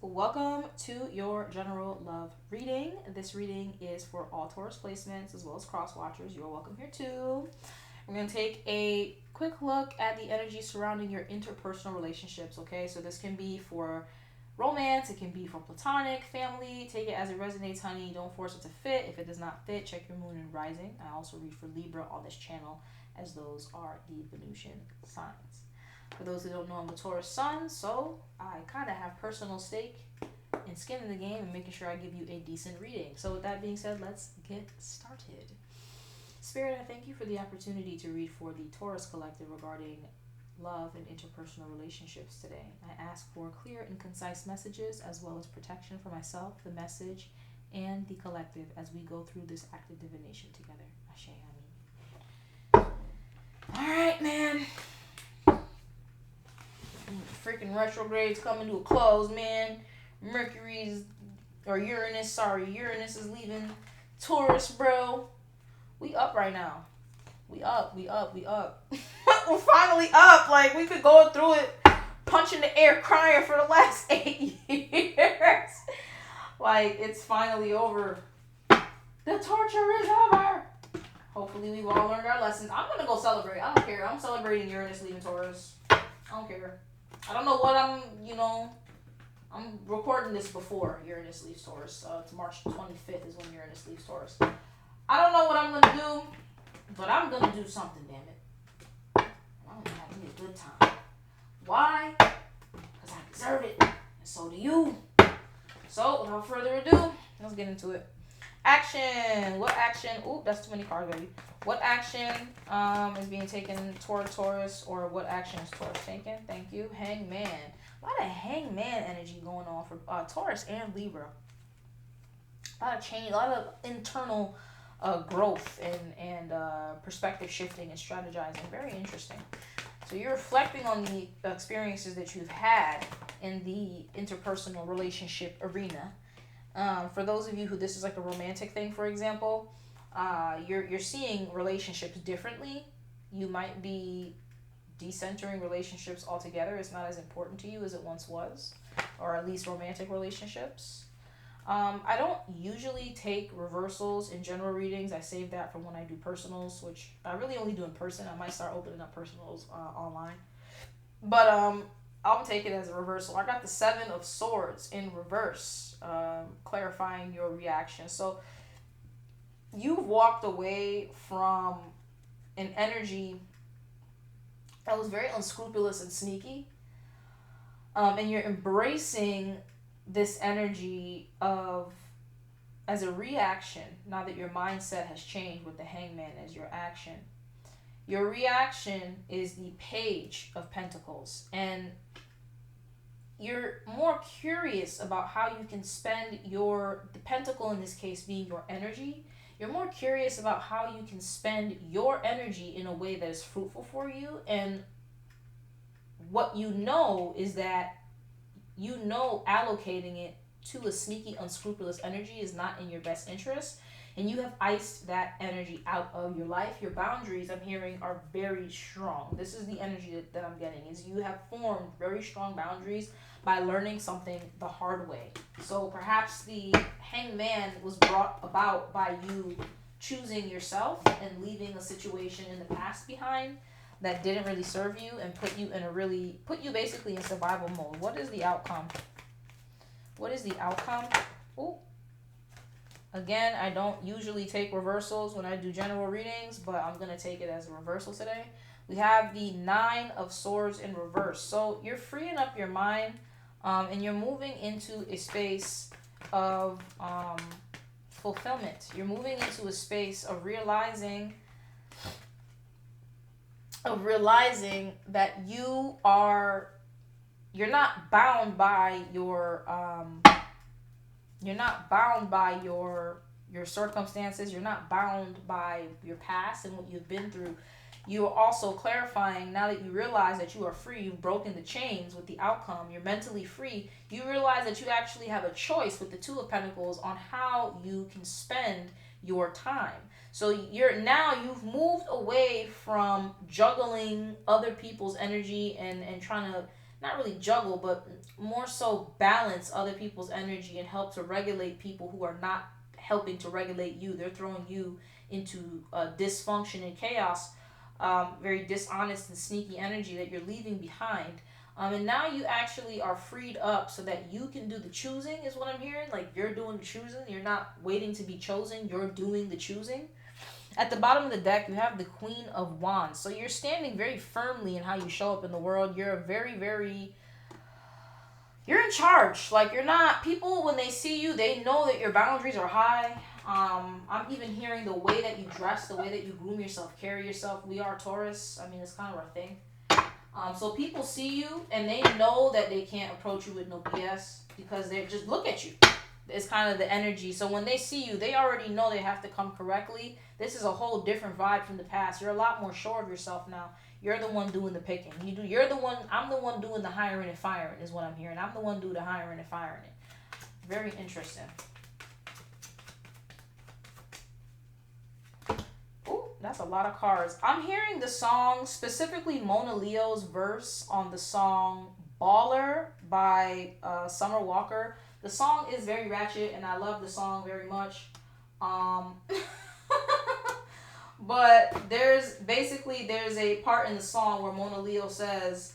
welcome to your general love reading. This reading is for all Taurus placements as well as cross watchers. You're welcome here too. We're going to take a quick look at the energy surrounding your interpersonal relationships, okay? So this can be for romance, it can be for platonic, family. Take it as it resonates, honey. Don't force it to fit. If it does not fit, check your moon and rising. I also read for Libra on this channel, as those are the Venusian signs. For those who don't know, I'm a Taurus sun, so I kind of have personal stake in skin in the game and making sure I give you a decent reading. So with that being said, let's get started. Spirit, I thank you for the opportunity to read for the Taurus collective regarding love and interpersonal relationships today. I ask for clear and concise messages as well as protection for myself, the message, and the collective as we go through this active divination together. Ashe, Amin. Alright, man. Freaking retrogrades coming to a close, man. Uranus is leaving Taurus, bro. We up right now. We up. We're finally up. Like, we've been going through it, punching the air, crying for the last 8 years. Like, it's finally over. The torture is over. Hopefully we've all learned our lessons. I'm gonna go celebrate. I don't care. I'm celebrating Uranus leaving Taurus. I don't care. I don't know what I'm recording this before Uranus leaves Taurus. It's March 25th is when Uranus leaves Taurus. I don't know what I'm going to do, but I'm going to do something, damn it. I'm going to have me a good time. Why? Because I deserve it. And so do you. So, without further ado, let's get into it. Action. What action? Ooh, that's too many cards, baby. What action is being taken toward Taurus, or what action is Taurus taking? Thank you. Hangman. A lot of hangman energy going on for Taurus and Libra. A lot of change, a lot of internal growth and perspective shifting and strategizing. Very interesting. So you're reflecting on the experiences that you've had in the interpersonal relationship arena. For those of you who this is like a romantic thing, for example, you're seeing relationships differently. You might be decentering relationships altogether. It's not as important to you as it once was, or at least romantic relationships. I don't usually take reversals in general readings. I save that for when I do personals, which I really only do in person. I might start opening up personals online. But I'll take it as a reversal. I got the 7 of Swords in reverse, clarifying your reaction. So you've walked away from an energy that was very unscrupulous and sneaky. And you're embracing this energy of as a reaction, now that your mindset has changed with the Hangman as your action. Your reaction is the Page of Pentacles, and you're more curious about how you can spend the pentacle in this case being your energy. You're more curious about how you can spend your energy in a way that is fruitful for you. And what you know is that allocating it to a sneaky, unscrupulous energy is not in your best interest. And you have iced that energy out of your life. Your boundaries, I'm hearing, are very strong. This is the energy that I'm getting, is you have formed very strong boundaries by learning something the hard way. So perhaps the Hangman was brought about by you choosing yourself and leaving a situation in the past behind that didn't really serve you and put you basically in survival mode. What is the outcome? Ooh. Again, I don't usually take reversals when I do general readings, but I'm going to take it as a reversal today. We have the 9 of Swords in reverse. So you're freeing up your mind, and you're moving into a space of fulfillment. You're moving into a space of realizing that you're not bound by your circumstances. You're not bound by your past and what you've been through. You are also clarifying, now that you realize that you are free, you've broken the chains with the outcome, you're mentally free, you realize that you actually have a choice with the 2 of Pentacles on how you can spend your time. So you've moved away from juggling other people's energy and trying to not really juggle, but more so balance other people's energy and help to regulate people who are not helping to regulate you. They're throwing you into dysfunction and chaos, very dishonest and sneaky energy that you're leaving behind. And now you actually are freed up so that you can do the choosing, is what I'm hearing. Like, you're doing the choosing. You're not waiting to be chosen. You're doing the choosing. At the bottom of the deck, you have the Queen of Wands. So you're standing very firmly in how you show up in the world. You're very, very, you're in charge. Like, you're not, people, when they see you, they know that your boundaries are high. I'm even hearing the way that you dress, the way that you groom yourself, carry yourself. We are Taurus. I mean, it's kind of our thing. So people see you and they know that they can't approach you with no BS because they just look at you. It's kind of the energy. So when they see you, they already know they have to come correctly. This is a whole different vibe from the past. You're a lot more sure of yourself now. You're the one doing the picking. You're the one. I'm the one doing the hiring and firing is what I'm hearing. I'm the one doing the hiring and firing it. Very interesting. Ooh, that's a lot of cards. I'm hearing the song, specifically Mona Leo's verse on the song Baller by Summer Walker. The song is very ratchet, and I love the song very much. But there's a part in the song where Mona Leo says,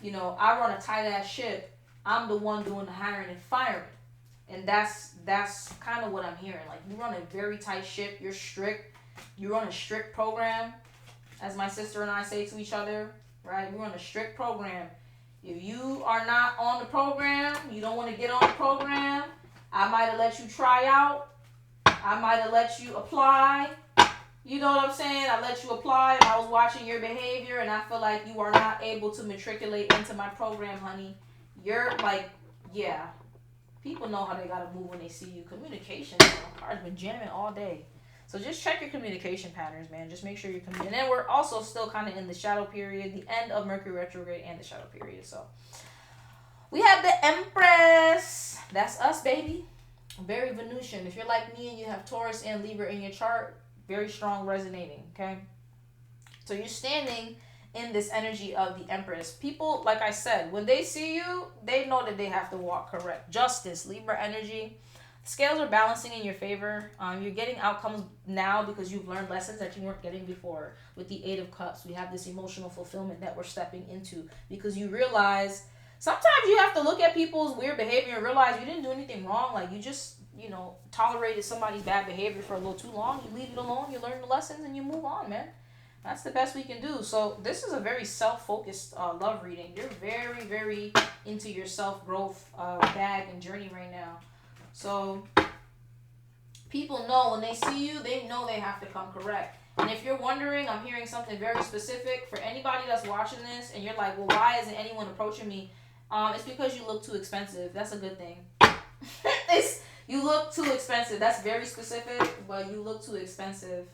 you know, I run a tight ass ship. I'm the one doing the hiring and firing, and that's kind of what I'm hearing. Like, you run a very tight ship. You're strict. You run a strict program, as my sister and I say to each other, right? We run a strict program. If you are not on the program, you don't want to get on the program, I might have let you try out. I might have let you apply. You know what I'm saying? I let you apply and I was watching your behavior and I feel like you are not able to matriculate into my program, honey. You're like, yeah. People know how they got to move when they see you. Communication, you know, cards been jamming all day. So just check your communication patterns, man. Just make sure you're communicating. And then we're also still kind of in the shadow period, the end of Mercury retrograde and the shadow period. So we have the Empress. That's us, baby. Very Venusian. If you're like me and you have Taurus and Libra in your chart, very strong resonating, okay? So you're standing in this energy of the Empress. People, like I said, when they see you, they know that they have to walk correct. Justice, Libra energy. Scales are balancing in your favor. You're getting outcomes now because you've learned lessons that you weren't getting before. With the Eight of Cups, we have this emotional fulfillment that we're stepping into because you realize sometimes you have to look at people's weird behavior and realize you didn't do anything wrong. Like, you just, you know, tolerated somebody's bad behavior for a little too long. You leave it alone, you learn the lessons, and you move on, man. That's the best we can do. So this is a very self-focused love reading. You're very, very into your self-growth bag and journey right now. So people know when they see you, they know they have to come correct. And if you're wondering, I'm hearing something very specific for anybody that's watching this and you're like, well, why isn't anyone approaching me? It's because you look too expensive. That's a good thing. You look too expensive. That's very specific, but you look too expensive.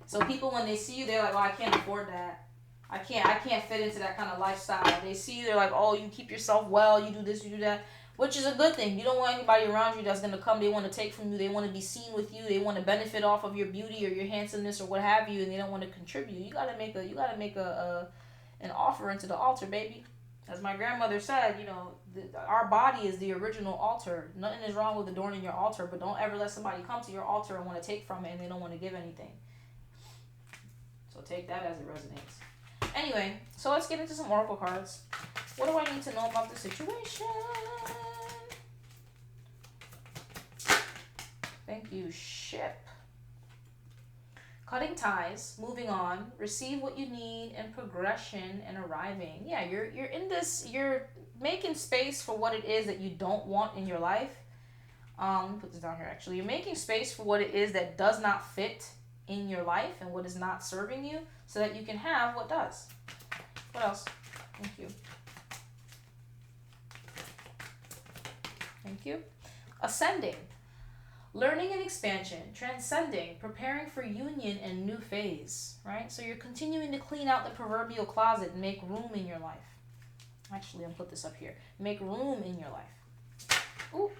So people, when they see you, they're like, oh, I can't afford that. I can't fit into that kind of lifestyle. They see you, they're like, oh, you keep yourself well, you do this, you do that. Which is a good thing. You don't want anybody around you that's going to come. They want to take from you. They want to be seen with you. They want to benefit off of your beauty or your handsomeness or what have you, and they don't want to contribute. You got to make an offer into the altar, baby. As my grandmother said, you know, our body is the original altar. Nothing is wrong with adorning your altar, but don't ever let somebody come to your altar and want to take from it and they don't want to give anything. So take that as it resonates. Anyway, so let's get into some oracle cards. What do I need to know about the situation? Thank you, ship. Cutting ties, moving on, receive what you need, and progression and arriving. Yeah, you're in this, you're making space for what it is that you don't want in your life. Let me put this down here actually. You're making space for what it is that does not fit in your life and what is not serving you so that you can have what does. What else? Thank you. Thank you. Ascending. Learning and expansion, transcending, preparing for union and new phase, right? So you're continuing to clean out the proverbial closet and make room in your life. Actually, I'll put this up here. Make room in your life. Ooh,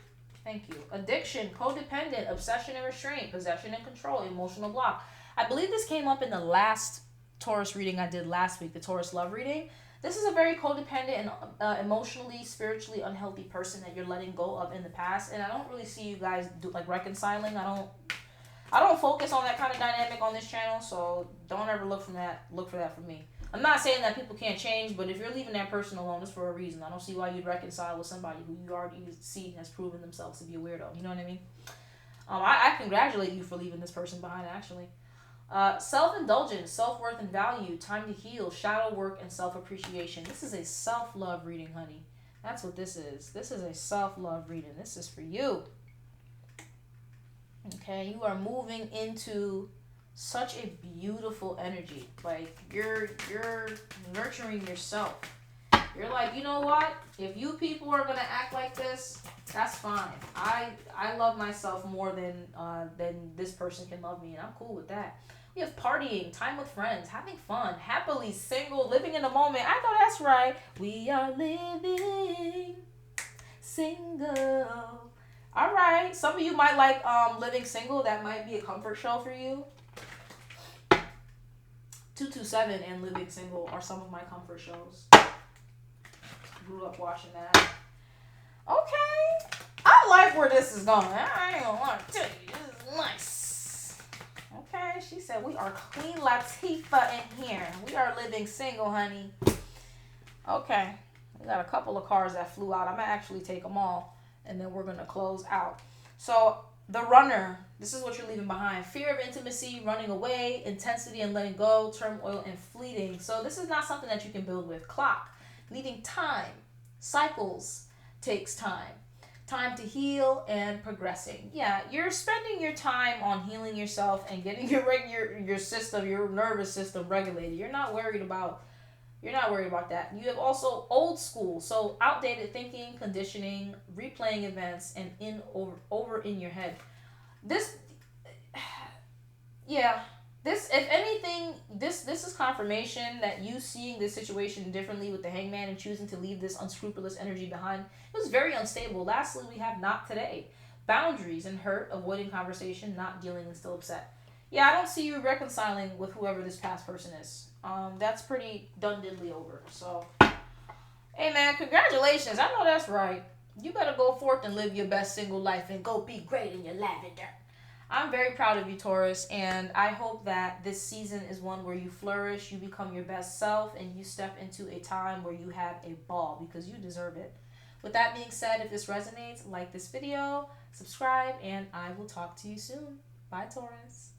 thank you. Addiction, codependent, obsession and restraint, possession and control, emotional block. I believe this came up in the last Taurus reading I did last week, the Taurus love reading. This is a very codependent and emotionally, spiritually unhealthy person that you're letting go of in the past, and I don't really see you guys do like reconciling. I don't focus on that kind of dynamic on this channel, so don't ever look for that from me. I'm not saying that people can't change, but if you're leaving that person alone, it's for a reason. I don't see why you'd reconcile with somebody who you already see has proven themselves to be a weirdo. You know what I mean? I congratulate you for leaving this person behind, actually. Self-indulgence, self-worth and value, time to heal, shadow work, and self-appreciation. This is a self-love reading, honey. That's what this is. This is a self-love reading. This is for you. Okay, you are moving into such a beautiful energy. Like you're nurturing yourself. You're like, you know what? If you people are gonna act like this, that's fine. I love myself more than this person can love me, and I'm cool with that. We have partying, time with friends, having fun, happily single, living in the moment. I know that's right. We are living single. All right. Some of you might like living single. That might be a comfort show for you. 227 and Living Single are some of my comfort shows. Grew up watching that. Okay. I like where this is going. I ain't gonna lie to tell you. This is nice. Okay. She said we are Queen Latifah in here. We are living single, honey. Okay. We got a couple of cards that flew out. I'm gonna actually take them all, and then we're gonna close out. So the runner, this is what you're leaving behind. Fear of intimacy, running away, intensity and letting go, turmoil and fleeting. So this is not something that you can build with. Clock, needing time. Cycles takes time. Time to heal and progressing. Yeah, you're spending your time on healing yourself and getting your system, your nervous system regulated. You're not worried about that. You have also old school, so outdated thinking, conditioning, replaying events, and over in your head. This, yeah, this, if anything, this is confirmation that you seeing this situation differently with the Hangman and choosing to leave this unscrupulous energy behind. It was very unstable. Lastly, we have not today. Boundaries and hurt, avoiding conversation, not dealing and still upset. Yeah, I don't see you reconciling with whoever this past person is. That's pretty done diddly over. So, hey man, congratulations. I know that's right. You better go forth and live your best single life and go be great in your lavender. I'm very proud of you, Taurus, and I hope that this season is one where you flourish, you become your best self, and you step into a time where you have a ball because you deserve it. With that being said, if this resonates, like this video, subscribe, and I will talk to you soon. Bye, Taurus.